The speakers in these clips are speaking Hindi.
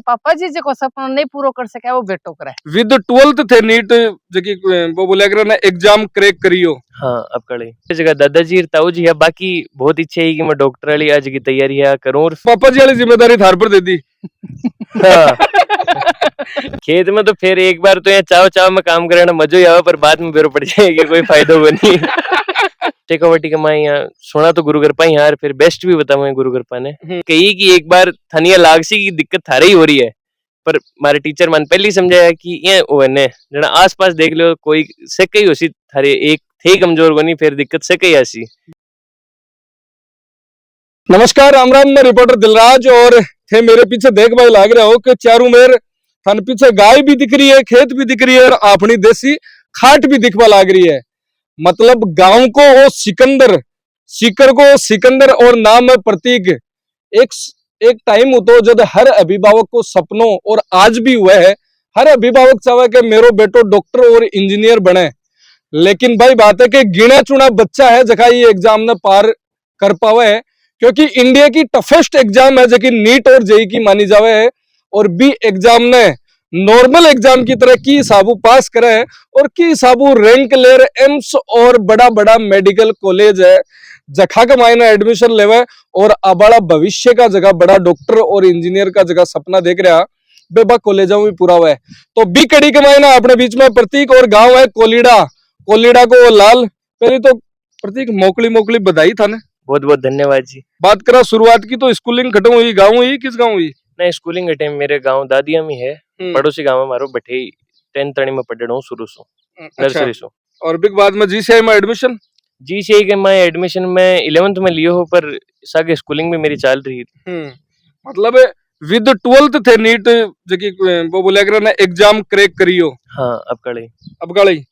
पापा जी जो सपना नहीं पूरा कर सके वो बेटो करे विद 12th थे नीट जकी वो बोले अगर ना एग्जाम क्रैक करियो। हाँ अब कड़े जगह दादाजी ताऊ जी है, बाकी बहुत इच्छा है कि मैं डॉक्टर वाली आज की तैयारी है करूं। और पापा जी वाली जिम्मेदारी थार पर दे दी। हाँ। खेत में तो फिर एक बार तो यहाँ चाव चाव में काम करना मजा ही आवा, पर बाद में बेरो पड़ जाएगी, कोई फायदा होगा नहीं। टेकावटी का मैं यहाँ सुना तो गुरु कृपा यार, फिर बेस्ट भी बताऊंगा गुरु कृपा ने कही कि एक बार थनिया लागसी की दिक्कत थारे ही हो रही है, पर हमारे टीचर मन पहले ही समझाया कि ये ओने जना आस पास देख लो कोई से कई होसी थारे एक थे कमजोर को नहीं, फिर दिक्कत से कई आसी। नमस्कार राम राम, मैं रिपोर्टर दिलराज और थे मेरे पीछे देख भाई लाग रहा हो कि चारों मेर थाने पीछे गाय भी दिख रही है, खेत भी दिख रही है और अपनी देसी खाट भी दिखवा लाग रही है। मतलब गांव को वो सिकंदर, सीकर को सिकंदर और नाम है प्रतीक। एक टाइम हो तो जब हर अभिभावक को सपनों और आज भी हुआ है, हर अभिभावक चाहे कि मेरो बेटो डॉक्टर और इंजीनियर बने, लेकिन भाई बात है कि गिना चुना बच्चा है जगह ये एग्जाम ने पार कर पावे है, क्योंकि इंडिया की टफेस्ट एग्जाम है जो कि नीट और जेई की मानी जावे है, और बी एग्जाम ने नॉर्मल एग्जाम की तरह की हिसाबू पास करे है और की हिसाबू रैंक ले रहे एम्स और बड़ा बड़ा मेडिकल कॉलेज है जखा के मायने एडमिशन लेवे और अबाड़ा भविष्य का जगह बड़ा डॉक्टर और इंजीनियर का जगह सपना देख रहा बेबा कॉलेजों में पूरा हुआ है। तो बी कड़ी के मायने अपने बीच में प्रतीक और गांव है कोलीडा, कोलीडा को लाल। पहले तो प्रतीक मोकली मोकली बधाई था ने, बहुत बहुत धन्यवाद जी। बात करा शुरुआत की तो स्कूलिंग खत्म हुई गांव हुई, किस गांव हुई? नहीं स्कूलिंग टाइम मेरे गांव दादिया में है, पड़ोसी गांव में मारो बठे 10th तणी में पढ़ रहा हूँ शुरू से नर्सरी से। और बिग बाद में जीसीआई में एडमिशन? जीसीआई के मैं एडमिशन में 11th में लियो हो, पर सागे स्कूलिंग भी मेरी चल रही थी। मतलब विद 12th थे नीट जकी वो बोले अगर ना एग्जाम क्रैक करियो। हाँ अब कड़े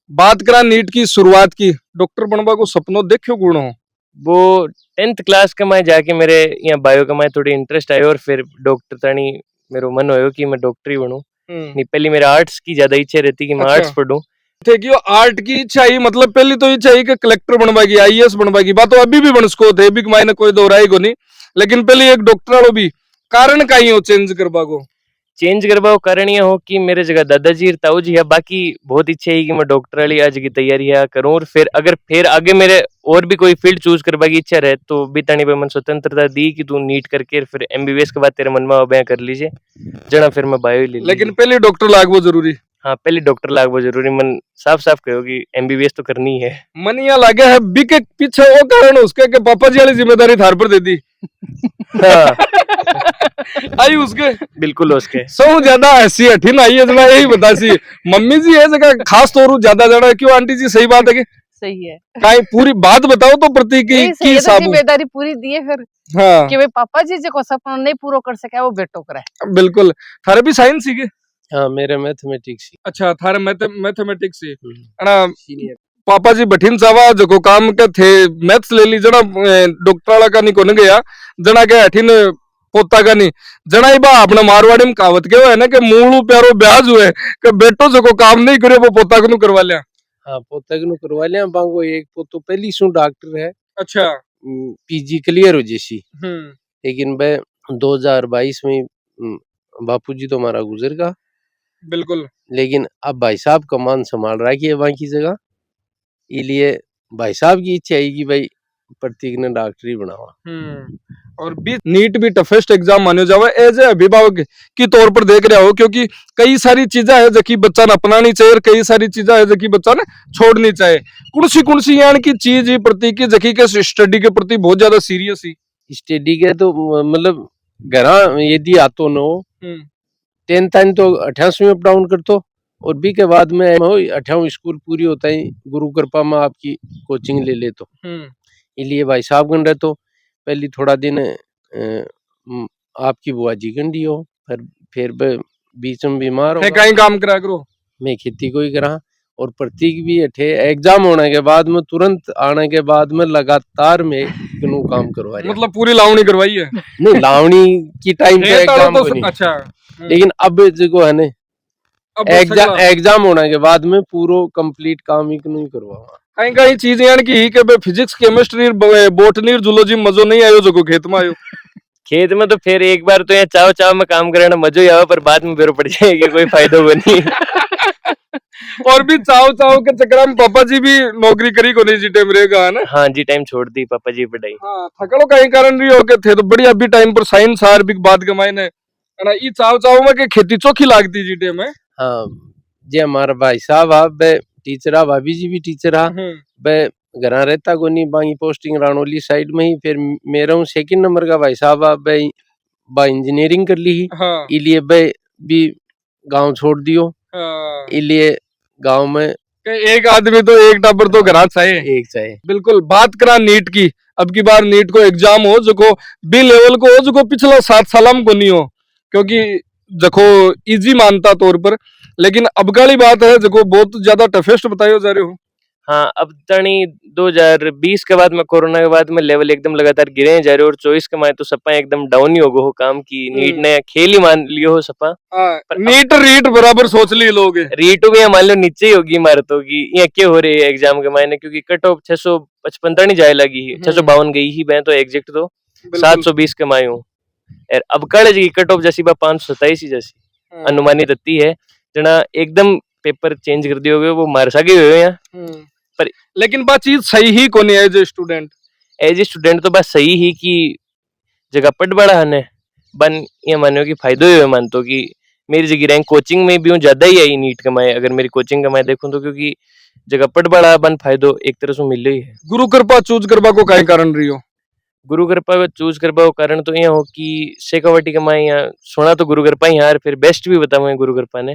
बात करा नीट की शुरुआत की, डॉक्टर बनवा को सपनों देखियो गुण हो वो 10th क्लास के मैं जाके मेरे यहाँ बायो का मैं थोड़ी इंटरेस्ट आयो और फिर डॉक्टर तणी मेरा मन हो कि मैं डॉक्टर ही बनूं। नहीं पहले मेरे आर्ट्स की ज्यादा इच्छा रहती कि मैं आर्ट्स पढ़ूं। थे कि आर्ट की इच्छा ही, मतलब पहली तो इच्छा ही कि कलेक्टर बनवाएगी, आईएएस बनवाएगी, बात तो अभी भी बन सको थे, भी मायने कोई दोहराई को नहीं, लेकिन पहले एक डॉक्टर वालों भी कारण का ही हो चेंज करवा को। चेंज करवा को कारण ये हो कि मेरे जगह दादाजी ताऊ जी है, बाकी बहुत इच्छा है कि मैं डॉक्टर वाली आज की तैयारी है करूं, और फिर अगर फिर आगे मेरे और भी कोई फील्ड चूज करवा की इच्छा रहे तो भी तनी पे मन स्वतंत्रता दी कि तू नीट करके फिर एमबीबीएस के बाद तेरे मन में बयां कर लीजिए जना फिर मैं बायो ले। लेकिन पहले डॉक्टर लागो जरूरी। हाँ पहले डॉक्टर लागो जरूरी, मन साफ साफ कहो कि एमबीबीएस तो करनी है। मन यहाँ लागे है बी के पीछे वो कारण उसके के पापा जी वाली जिम्मेदारी थार पर दे दी। हाँ। आई उसके बिल्कुल उसके सौ ज्यादा ऐसी हठीन आई है जना यही बता सी मम्मी जी है जगह खास तौर ज्यादा जाना क्यों आंटी जी? सही बात है कि सही है काई पूरी बात बताओ तो प्रतीक की जिम्मेदारी पूरी दी है फिर। हाँ कि भाई पापा जी जो सपना नहीं पूरा कर सके वो बेटो करे। बिल्कुल। थारे भी साइंस ही के? हाँ मेरे मैथमेटिक्स। अच्छा थारे मैथमेटिक्स ही ना पापा जी बठिन चावा जो काम के थे मैथ्स ले ली जना डॉक्टर वाला का नहीं कोने गया जना के हठिन पोता का नहीं जना ही बा अपना मारवाड़ी में कहावत के है ना कि मूलू प्यारो ब्याज हुए कि बेटो जो काम नहीं करे वो पोता को करवा लिया। हाँ पोता को करवा लिया बांगो एक पोतो पहली सु डॉक्टर है। अच्छा पीजी क्लियर हो जैसी, लेकिन वह 2022 में बापूजी तो हमारा गुजर गया। बिल्कुल। लेकिन अब भाई साहब कमान संभाल रहा है वहां की जगह, इसलिए भाई साहब की इच्छा है कि भाई प्रतीक ने डॉक्टरी बनावा। और भी नीट भी टफेस्ट एग्जाम माने जावे एज ए अभिभावक की तौर पर देख रहा हो, क्योंकि कई सारी चीजें है जो कि बच्चा ने अपनानी चाहिए और कई सारी चीजें है जो कि बच्चा ने छोड़नी चाहिए। कौन सी यानी की चीज ही प्रतीक की जकी के स्टडी के प्रति बहुत ज्यादा सीरियस ही स्टडी के तो मतलब घर यदि आतो न हो 10th टाइम तो 28वीं में अप डाउन करतो और बी के बाद में 18वीं स्कूल पूरी होता है गुरु कृपा में आपकी कोचिंग ले ले तो इसलिए भाई साहब गन रहे तो पहली थोड़ा दिन आपकी बुआ जी गंडी हो फिर बीच में बीमार हो कहीं काम करा करो मैं खेती को ही करा और प्रतीक भी अठे एग्जाम होने के बाद में तुरंत आने के बाद में लगातार में काम करवा रहा। मतलब पूरी लावणी करवाई है? नहीं लावणी की टाइम पे एग्जाम तो नहीं। अच्छा लेकिन अब जो है ना एग्जाम होने के बाद में पूरा कंप्लीट काम ही नहीं करवा। कहीं चीज यानी कि फिजिक्स केमिस्ट्री बोटनी जूलॉजी मजो नहीं आयो जो खेत में आयो खेत में तो फिर एक बार तो यहाँ चाव चाव में काम करना मजो ही आवा, पर बाद में बेरो पड़ जाएगी, कोई फायदा हुआ नहीं। और भी चाव चाव के चक्कर में पापा जी भी नौकरी करी को नहीं जी टाइम रहेगा है ना। हाँ जी, टाइम छोड़ दी पापा जी पढ़ाई। हाँ थकड़ो कहीं कारण रही हो के थे तो बढ़िया भी टाइम पर साइंस आर भी बाद कमाई ने है ना। ई चाव चाव में के खेती चोखी लागती जी टाइम में। हाँ जे हमारा भाई साहब आप बे टीचर आ, भाभी जी भी टीचर आ, बे घरा रहता को नहीं, बाकी पोस्टिंग रानोली साइड में ही। फिर मेरा हूँ सेकंड नंबर का भाई साहब आप बे बा इंजीनियरिंग कर ली ही, हाँ इलिए बे भी गांव छोड़ दियो, हाँ। इलिए गांव में एक आदमी तो एक टाबर तो घरा चाहिए। एक चाहिए। बिल्कुल। बात करा नीट की, अब की बार नीट को एग्जाम हो जो को बी लेवल को हो जो को पिछला 7 साल में को नहीं हो, क्योंकि जको इजी मानता तौर पर, लेकिन अब गाली बात है जो बहुत ज्यादा टफेस्ट बतायो जा रहे हो। हाँ अब तनी 2020 के बाद में, कोरोना के बाद में लेवल एकदम लगातार गिरे जा रहे, और 24 के बाद तो सपा एकदम डाउन ही हो गो हो काम की। नीट ने खेल ही मान लियो हो सपा। नीट रीट बराबर सोच ली लोग। रीट भी मान लो नीचे ही होगी मारतों की, ये क्या हो रही है एग्जाम के मायने, क्योंकि कट ऑफ 655 तक नहीं जाए लगी, 652 गई ही मैं तो एग्जैक्ट तो 720 के माई हूँ। अब कड़ जी कट ऑफ जैसी 527 ही जैसी अनुमानित रहती है, जना एकदम पेपर चेंज कर दिए वो मार सके हुए यहाँ। पर लेकिन बात चीज सही ही कोनी है एज ए स्टूडेंट तो बस सही ही कि जगह पढ़ बड़ा हने बन ये मानो कि फायदो ही मानतो कि मेरी जगह रैंक कोचिंग में भी हूँ ज्यादा ही आई नीट कमाए, अगर मेरी कोचिंग कमाए देखूं तो, क्योंकि जगह पढ़ बड़ा बन फायदो एक तरह से मिल ही है। गुरु कृपा चूज करबा को काय कारण रही हो? गुरु कृपा चूज करबा को कारण तो यह हो कि शेखावटी कमाई यहाँ सुना तो गुरु कृपा ही यार, फिर बेस्ट भी बताऊंगा गुरु कृपा ने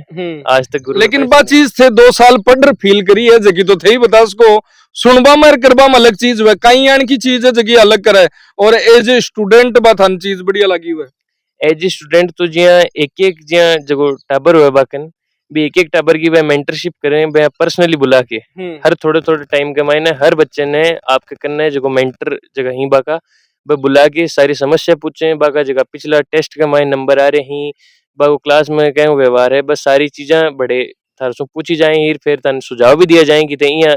आज तक गुरु। लेकिन बात चीज थे 2 साल पढ़ फील करी है जगी तो थे ही बता उसको सुनबा में करबा में अलग चीज है, कई आन की चीज है जगी अलग करे, और एज ए स्टूडेंट बात हन चीज बढ़िया लगी हुआ। एज ए स्टूडेंट तो जिया एक जिया जगो टाबर हुआ बाकन भी एक टाबर की वह मेंटरशिप करें, वह पर्सनली बुला के हर थोड़े थोड़े टाइम के मायने हर बच्चे ने आपके करना है जो मेंटर जगह ही बाका वह बुला के सारी समस्या पूछे, बाका जगह पिछला टेस्ट के मायने नंबर आ रहे ही, बाको क्लास में क्या व्यवहार है, बस सारी चीजें बड़े थार सो पूछी जाए, फिर तन सुझाव भी दिया जाए कि ते इया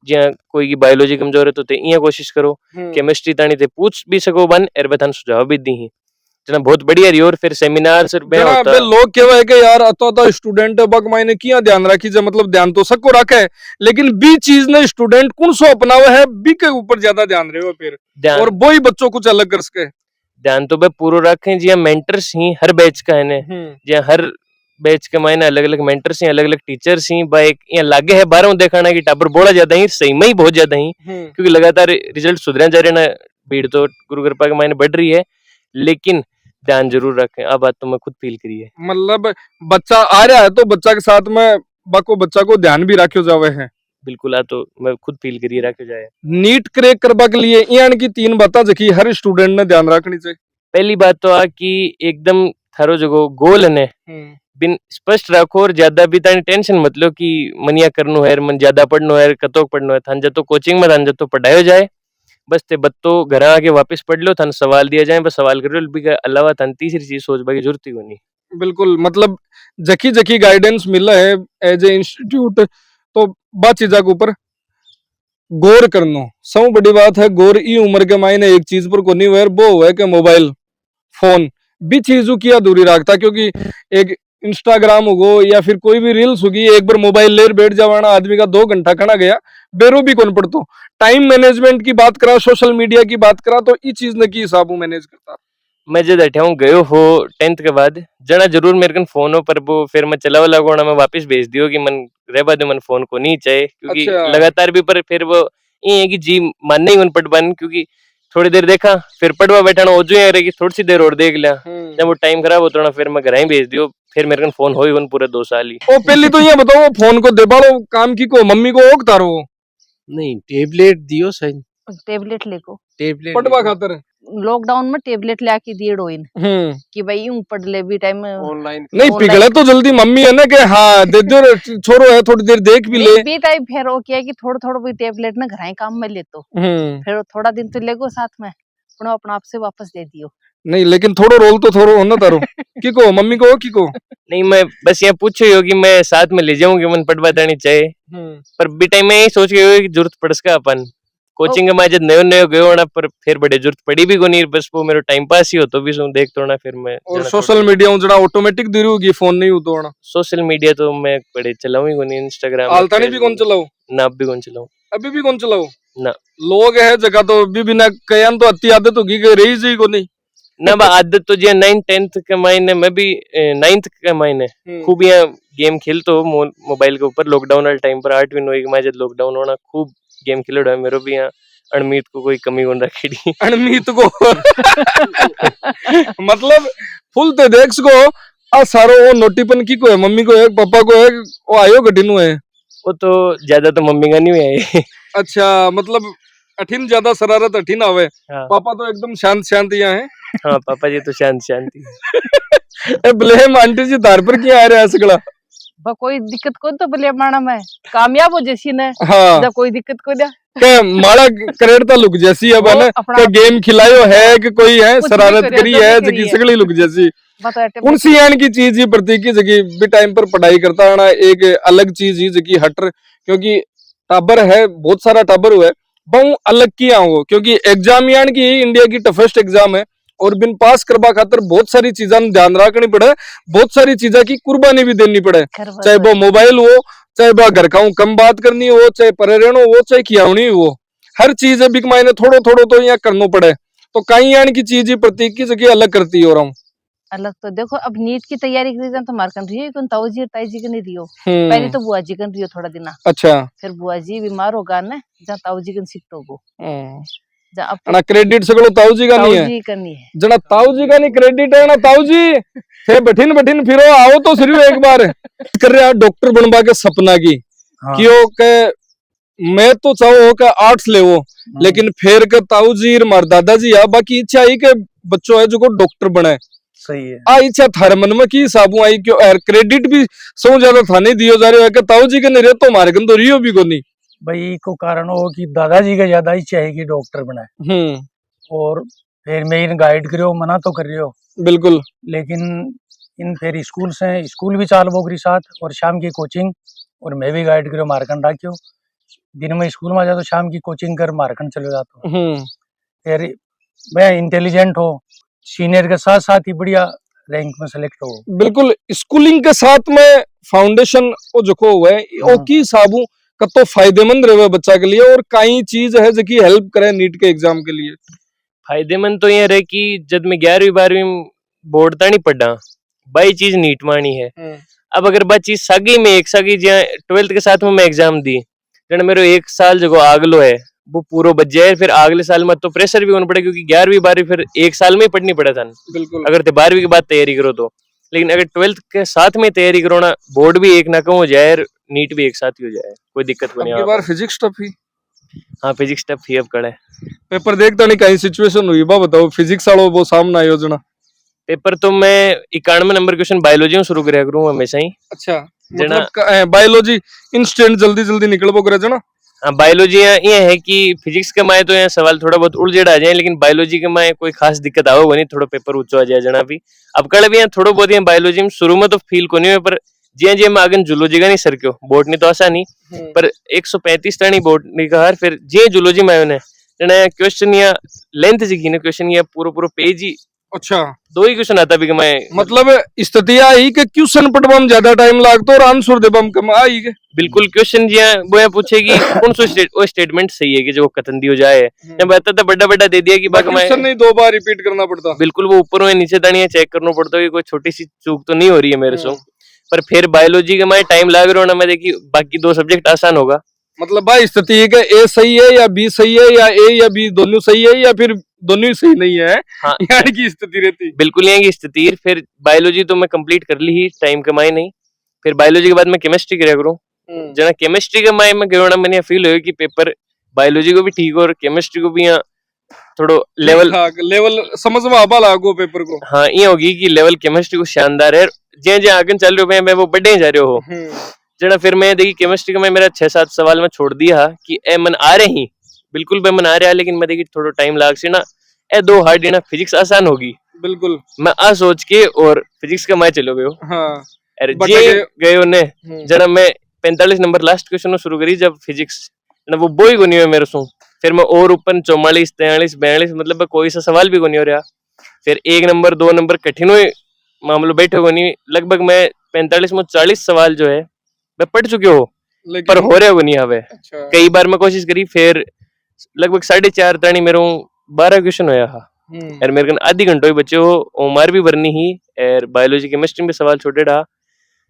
जिया कोई की बायोलॉजी कमजोर है तो ते इया कोशिश करो, केमिस्ट्री तानी ते पूछ भी सको बन एर बथन सुझाव भी दी ही जना बहुत बढ़िया रही। और फिर सेमिनार सिर्फ होता है लोग कहवा के यार अतो स्टूडेंट बग मायने किया ध्यान रखी जे, मतलब ध्यान तो सबको रखे लेकिन बी चीज ने स्टूडेंट कौन सो अपनावे है बी के ऊपर ज्यादा ध्यान रहे हो फिर, और वो ही बच्चों कुछ अलग कर सके। ध्यान तो भाई पूरा रखें जिया मेंटर्स ही हर बैच का है जिया हर बैच के मायने अलग अलग मेंटर्स ही अलग अलग टीचर्स ही बाइक यहाँ लागे है 12 देखना की टाबर बोला ज्यादा ही सही में ही बहुत ज्यादा ही, क्योंकि लगातार रिजल्ट सुधरे जा रहे ना, भीड़ तो गुरु कृपा के मायने बढ़ रही है, लेकिन ध्यान जरूर रखें। अब बात तो मैं खुद फील करी है, मतलब बच्चा आ रहा है तो बच्चा के साथ में बाको बच्चा को ध्यान भी रखो जावे है। बिल्कुल आ तो मैं खुद फील करी रखो जाए। नीट क्रैक करबा के लिए यानी की 3 बातें जकी हर स्टूडेंट ने ध्यान रखनी चाहिए। पहली बात तो आ कि एकदम थारो जो गोल ने बिन स्पष्ट रखो, और ज्यादा भी तानी टेंशन मत लो कि मनिया करनो है, मन ज्यादा पढ़नो है, कतोक पढ़नो है, थान जतो कोचिंग में थान जतो पढ़ायो जाए, बस ते बत्तो घर आके वापस पढ़ लो, थान सवाल दिया जाए बस सवाल कर लो, भी अलावा थान तीसरी चीज सोचबा की जरूरत ही नहीं। बिल्कुल, मतलब जकी जकी गाइडेंस मिला है एज ए इंस्टीट्यूट तो बात चीजा के ऊपर गौर करनो सब बड़ी बात है। गौर ई उम्र के मायने एक चीज पर को नहीं हुआ वो है कि मोबाइल फोन भी चीजों की दूरी रखता, क्योंकि एक इंस्टाग्राम होगो या फिर कोई भी रील्स होगी, एक बार मोबाइल लेर बैठ जावाना आदमी का 2 घंटा खड़ा गया बेरो भी कौन पड़तो। टाइम मैनेजमेंट की बात करा, सोशल मीडिया की बात करा तो इस चीज ने की हिसाब मैनेज करता। मैं जब बैठा हूँ गयो हो 10th के बाद जना जरूर मेरे कन फोन हो, पर वो फिर मैं चलावा लगोना मैं वापस भेज दियो कि मन रहबा दे, मन फोन को नहीं चाहिए, क्योंकि लगातार भी पर फिर वो ये है कि जी मानने ही मन पढ़ बन, क्योंकि थोड़ी देर देखा फिर पढ़वा बैठा हो जो रहेगी, थोड़ी सी देर और देख लिया, जब वो टाइम खराब होता ना फिर मैं घर ही भेज दियो, फिर मेरे कन फोन हो ही पूरे 2 साल ही। ओ पहले तो ये बताओ फोन को देबालो काम की को मम्मी को ओक तारो नहीं टेबलेट दियो सही, टेबलेट लेको टेबलेट पढ़वा खातर लॉकडाउन में टेबलेट लाके दिए डोइन कि भाई यूं पढ़ ले भी टाइम ऑनलाइन नहीं पिघले तो जल्दी मम्मी है ना कि हाँ दे दो छोरो है थोड़ी देर देख भी ले भी टाइम फिर हो किया कि थोड़ा थोड़ा भी टेबलेट ना घर काम में ले तो फिर थोड़ा दिन तो लेगो साथ में अपना अपना आप से वापस दे दियो। नहीं लेकिन थोड़ो रोल तो थोड़ो हो ना तारो की को मम्मी को की को नहीं मैं बस यहाँ पूछे हो कि मैं साथ में ले जाऊंगी मन पढ़वा देनी चाहिए, पर भी टाइम में यही सोच के जरूरत पड़ सका अपन कोचिंग के माजे नयो नयो गयो ना, पर फिर बड़े जरूरत पड़ी भी कोनी, बस वो मेरो टाइम पास ही हो तो भी सुन देख तो ना फिर मैं। और सोशल मीडिया जड़ा ऑटोमेटिक दिरू होगी, फोन नहीं हो तो ना सोशल मीडिया तो मैं बड़े चलाऊं ही कोनी, इंस्टाग्राम आलता नहीं भी कौन चलाओ ना, अब भी कौन चलाऊं, अभी भी कौन चलाओ ना। लोग है जगह तो अभी बिना कयान तो अति आदत होगी कि रही जी को नहीं ना बा आदत तो जे 9th-10th के महीने में भी 9th के महीने खूब यहाँ गेम खेलतो मोबाइल के ऊपर, लॉकडाउन वाले टाइम पर 8वीं 9वीं के माजे लॉकडाउन होना, खूब गेम खेलो है मेरो भी यहाँ। अणमीत को कोई कमी कौन रखेड़ी, अणमीत को मतलब फुल ते देख सको आ सारो वो नोटीपन की को है, मम्मी को है पापा को है, वो आयो गटिनु है। वो तो ज्यादा तो मम्मी का नहीं है। अच्छा, मतलब अठिन ज्यादा शरारत अठिन आवे। हाँ। पापा तो एकदम शांत शांत यहाँ है। हाँ पापा जी तो शांत शांति। ए ब्लेम आंटी जी तार पर क्या आ रहा है सगला? बा कोई दिक्कत को तो ब्लेम माना मैं कामयाब हो जैसी ने। हाँ। जब कोई दिक्कत को दे के माड़ा करेड़ता लुक जैसी है बने के गेम खिलायो है कि कोई है शरारत करी है जगी सगली लुक जैसी। उनसी यान की चीज ही प्रतीक की जगी भी टाइम पर पढ़ाई करता है एक अलग चीज ही जगी हटर, क्योंकि टाबर है बहुत सारा टाबर हुआ है बहु अलग की आओ, क्योंकि एग्जाम यान की इंडिया की टफेस्ट एग्जाम है और बिन पास करवा खातर बहुत सारी चीजा ध्यान रखनी पड़े, बहुत सारी चीजा की कुर्बानी भी देनी पड़े, चाहे वो मोबाइल हो, चाहे वो घर का कम बात करनी हो, चाहे परे रहना हो, चाहे खियावनी हो, हर चीज है बिक मायने थोड़ो थोड़ो तो यहाँ करना पड़े। तो कई यान की चीज ही प्रतीक की जगह अलग करती हो रहा हूँ। अलग तो देखो अब नीट की तैयारी कर रही तो मार कर रही है कौन ताऊ जी ताई जी का नहीं रियो, पहले तो बुआ जी कर रही हो थोड़ा दिन। अच्छा, फिर बुआ जी बीमार होगा ना जहाँ ताऊ जी का शिफ्ट होगो, ना क्रेडिट सगलो ताऊ जी का नहीं है, जना ताऊ जी का नहीं क्रेडिट है ना ताऊ जी थे बठिन बठिन फिरो आओ तो सिर्फ एक बार कर रहा डॉक्टर बनवा के सपना की। हाँ। क्यों के मैं तो चाहो के आर्ट्स ले वो, लेकिन फिर के ताऊ जी मार दादाजी आ बाकी इच्छा आई के बच्चों है जो को डॉक्टर बने। सही है, आ इच्छा थारे मन में की साबू आई क्यों क्रेडिट भी सौ ज्यादा थाने दियो जा रहे हो के ताऊ जी के नहीं रहे तो मारे गन तो रियो भी को नहीं भाई को कारण हो कि दादाजी का ज्यादा इच्छा है कि डॉक्टर बनाए, और फिर मैं इन गाइड करियो मना तो कर रही हो बिल्कुल, लेकिन इन फिर स्कूल से स्कूल भी चाल बोगरी साथ और शाम की कोचिंग, और मैं भी गाइड करियो मारकन राखियो, दिन में स्कूल में आ जा तो शाम की कोचिंग कर मारकन चले जाता हूँ। फिर मैं इंटेलिजेंट हो, सीनियर के साथ साथ ही बढ़िया रैंक में सेलेक्ट हो। बिल्कुल, स्कूलिंग के साथ में फाउंडेशन वो जो हुआ है वो की साबू कतो फायदेमंद रहे बच्चा के लिए, और कई चीज है जो की हेल्प करे नीट के एग्जाम के लिए। फायदेमंद तो ये रहे कि जब मैं 11वीं 12वीं बोर्ड ता नहीं पढ़ा बाई चीज नीट मानी है। अब अगर बात चीज सागी में एक सागी जहाँ 12th के साथ में मैं एग्जाम दी जन मेरो एक साल जो आगलो है वो पूरा बच जाए, फिर अगले साल में तो प्रेशर भी होना पड़े क्योंकि 11वीं 12वीं फिर एक साल में ही पढ़नी पड़ा था। बिल्कुल, अगर ते 12वीं के बाद तैयारी करो तो, लेकिन अगर 12th के साथ में तैयारी करो ना बोर्ड भी एक ना कम हो जाए नीट भी एक साथ ही हो जाए, कोई दिक्कत नहीं। अब की बार फिजिक्स टफ ही। हाँ फिजिक्स टफ ही अब कड़े पेपर देखता नहीं कहीं सिचुएशन हुई बा बताओ फिजिक्स वालों वो सामना योजना पेपर तो मैं 91 नंबर क्वेश्चन बायोलॉजी में शुरू करया करूँ हमेशा ही। अच्छा, मतलब बायोलॉजी इंस्टेंट जल्दी जल्दी निकल पो करे जना। हाँ बायोलॉजी ये है कि फिजिक्स के माए तो यहाँ सवाल थोड़ा बहुत उलझेड़ा आ जाए, लेकिन बायोलॉजी के माए कोई खास दिक्कत आओ नहीं, थोड़ा पेपर ऊंचो आ जाए जना भी। अब कल भी यहाँ थोड़ा बहुत यहाँ बायोलॉजी में शुरू में तो फील को नहीं हुआ, पर जे जे में आगे जूलॉजी का नहीं सर क्यों बोटनी तो आशा नहीं, पर 135 टनी बोटनी का हर फिर जे जूलॉजी में आयो ने क्वेश्चन या लेंथ जी ने क्वेश्चन या पूरा पेज ही। अच्छा, 2 ही क्वेश्चन आता भी कि मैं मतलब स्थिति आई कि क्वेश्चन पढ़वा में ज्यादा टाइम लागतो और आंसर देबा में कम आई के। बिल्कुल, क्वेश्चन जी वो पूछेगी कौन सा स्टेटमेंट सही है कि जो कथन दियो जाए, या बता तो बड़ा बड़ा दे दिया कि बाकी क्वेश्चन नहीं 2 बार रिपीट करना पड़ता। बिल्कुल, वो ऊपर में नीचे दानिया चेक करना पड़ता है, कोई छोटी सी चूक तो नहीं हो रही है मेरे से। पर फिर बायोलॉजी के मैं टाइम लाग रहा हूँ ना, मैं देखी बाकी 2 सब्जेक्ट आसान होगा। मतलब भाई स्थिति है कि ए सही है या बी सही है या ए या बी दोनों सही है या फिर दोनों ही सही नहीं है। हाँ, यानी की स्थिति रहती। बिल्कुल यहाँ की स्थिति। फिर बायोलॉजी तो मैं कंप्लीट कर ली ही टाइम कमाई नहीं, फिर बायोलॉजी के बाद मैं केमिस्ट्री कराया करूँ जना। केमिस्ट्री के माय में गयो ना मैंने फील हुआ कि पेपर बायोलॉजी को भी ठीक और केमिस्ट्री को भी यहाँ थोड़ो लेवल समझ में आबा लागो पेपर को। हाँ ये होगी कि लेवल केमिस्ट्री को शानदार है, जे आगे चल रहे हो मैं वो बढ़े जा रहे हो जना। फिर मैं देखी केमिस्ट्री का मैं मेरा 6-7 सवाल में छोड़ दिया कि ए मन आ रहे ही बिल्कुल मैं मन आ रहा, लेकिन मैं देखी थोड़ा टाइम लाग से ना ए 2 हार्ड ना फिजिक्स आसान होगी। बिल्कुल, मैं आ सोच के और फिजिक्स का मैं चलो गयो। हाँ, अरे गयो ने जना मैं 45 नंबर लास्ट क्वेश्चन शुरू करी जब फिजिक्स ना वो बोई को नहीं है मेरे सो फिर मैं और ऊपर 44, 43, 42 मतलब कोई सा सवाल भी को नहीं हो रहा। फिर 1 नंबर 2 नंबर कठिन हुए मामलो बैठे को नहीं, लगभग मैं 45 में 40 सवाल जो है मैं पढ़ चुके हो, पर हो रहा को नहीं हवे। अच्छा। कई बार मैं कोशिश करी, फिर लगभग 4.5 तणी मेरे 12 क्वेश्चन होया हा और मेरे कन आधी घंटो ही बच्चे हो। ओमार भी भरनी ही और बायोलॉजी केमिस्ट्री में सवाल छोटे रहा।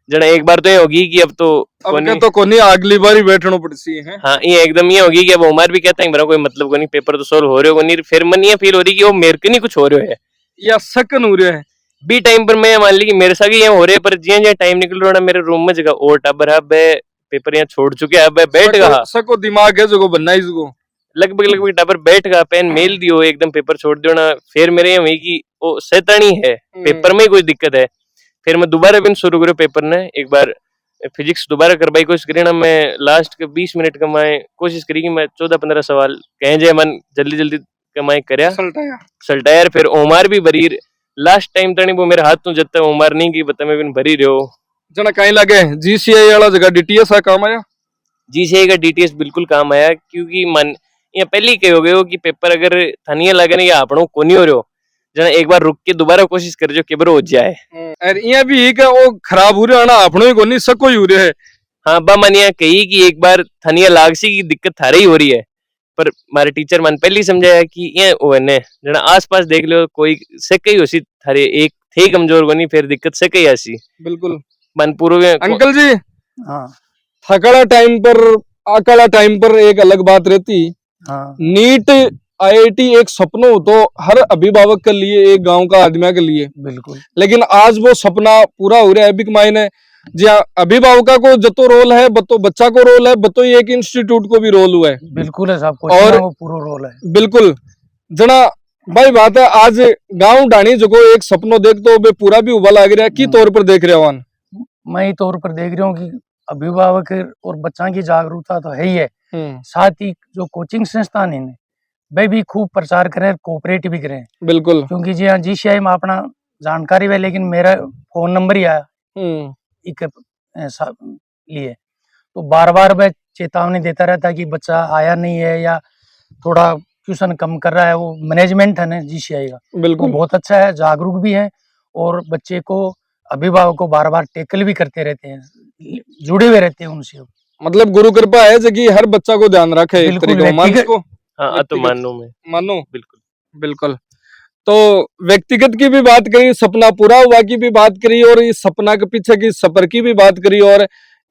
जना एक बार तो ये होगी कि अब तो कोनी अगली बार ही बैठना पड़सी है। हाँ, ये एकदम ये होगी कि अब ओमार भी कहता है मेरा कोई मतलब को नहीं, पेपर तो सोल्व हो रहे हो नहीं। फिर मन ये फील हो रही कि वो मेरे को नहीं कुछ हो रहा है या सकन हो रहा है बी टाइम पर। मैं मान ली कि मेरे साथ ये हो रहे, पर जिया जिया टाइम निकल रहा मेरे रूम में जगह और टबर है पेपर यहाँ छोड़ चुके अब बैठ गया सको दिमाग है जो बनना ही जो लगभग टबर बैठ गया, पेन मेल दियो एकदम पेपर छोड़ दियो ना। फिर मेरे यहाँ कि वो सैतानी है, पेपर में ही कोई दिक्कत है। फिर मैं दोबारा भी शुरू करो पेपर ने, एक बार फिजिक्स दोबारा करवाई कोशिश करी ना। मैं लास्ट के 20 मिनट कमाए कोशिश करी कि मैं 14-15 सवाल कहें जे मन जल्दी जल्दी कमाई करया सल्टाया। फिर ओमार भी भरी लास्ट टाइम तनी वो मेरे हाथ तो जब तक ओमार नहीं की बता मैं भी भरी रहो। जना कहीं लगे जीसीआई वाला जगह डीटीएस आ काम आया। जीसीआई का डीटीएस बिल्कुल काम आया, क्योंकि मन ये पहले ही कहो गए हो कि पेपर अगर थानिया लगे ना या आपनों को नहीं हो रहे जना एक बार रुक के दोबारा कोशिश कर जो केबर हो जाए। और यहाँ भी एक वो खराब हो रहा है ना, आपनों को नहीं सको ही हो रहा है। हाँ बा मानिया कही कि एक बार थानिया लागसी की दिक्कत थारे ही हो रही है, पर हमारे टीचर मन पहले ही समझाया कि ये ओने जना आसपास देख लो कोई से कई होसी थारे एक थे कमजोर को नहीं, फिर दिक्कत से कई आसी बिल्कुल मन पूर्व। अंकल जी हाँ थकाड़ा टाइम पर आकाड़ा टाइम पर एक अलग बात रहती। हाँ नीट आईआईटी एक सपना हो तो हर अभिभावक के लिए, एक गांव का आदमी के लिए बिल्कुल, लेकिन आज वो सपना पूरा हो रहा है। बिक मायने जी अभिभावका को जतो रोल है बतो बच्चा को रोल है, बतो एक इंस्टीट्यूट को भी रोल हुआ है। बिल्कुल है साहब, और वो पूरा रोल है बिल्कुल जना भाई बात है। आज गांव डाणी जो एक सपना देख तो वे पूरा भी उबा लग रहा है, की तौर पर देख रहे हो? मैं ही तौर पर देख रहा हूँ कि अभिभावक और बच्चा की जागरूकता तो है ही है, साथ ही जो कोचिंग संस्थान है वे भी खूब प्रचार करें, कोऑपरेट भी करें। बिल्कुल, क्योंकि जी हाँ जीसीआई में अपना जानकारी है, लेकिन मेरा फोन नंबर ही आया एक लिए तो बार बार वह चेतावनी देता रहता कि बच्चा आया नहीं है या थोड़ा ट्यूशन कम कर रहा है। वो मैनेजमेंट है ना जीसीआई का, बिल्कुल बहुत अच्छा है, जागरूक भी है और बच्चे को अभिभावक को बार बार टेकल भी करते रहते हैं, जुड़े हुए रहते हैं उनसे। मतलब गुरु कृपा है जो कि हर बच्चा को ध्यान रखे एक तरीके को। हाँ तो मानो बिल्कुल बिल्कुल। तो व्यक्तिगत की भी बात करी, सपना पूरा हुआ की भी बात करी, और इस सपना के पीछे की सफर की भी बात करी, और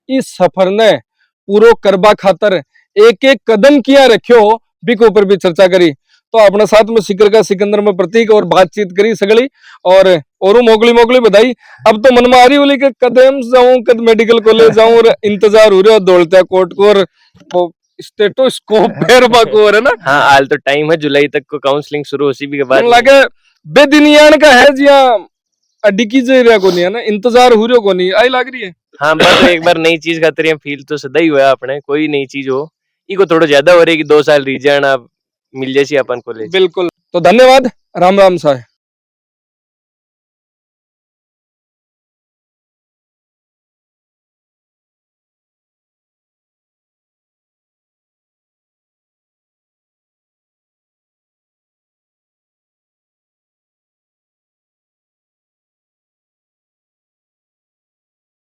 इस सफर ने पूरा करबा खातर एक एक कदम किया रखियो बिक ऊपर भी चर्चा करी। तो अपने साथ में सिकर का सिकंदर में प्रतीक और बातचीत करी सगली, और मोगली बधाई। अब तो मन में आ रही बोली कि कदम जाऊं, कद मेडिकल कॉलेज जाऊं, और इंतजार हो रहा दौड़ता कोर्ट को और स्टेटोस्कोप फेरबा को है ना। हाँ हाल तो टाइम है, जुलाई तक को काउंसलिंग शुरू होसी भी के बाद लगे बेदिनियान का है जिया अड्डी की जे रिया को नहीं है ना, इंतजार हो रहा को नहीं आई लग रही है। हाँ बस एक बार नई चीज खातर यहाँ फील तो सदा ही हुआ अपने, कोई नई चीज हो इको थोड़ा ज्यादा हो रही कि 2 साल रीजन अब मिल जाए अपन कॉलेज। बिल्कुल, तो धन्यवाद, राम राम साहब।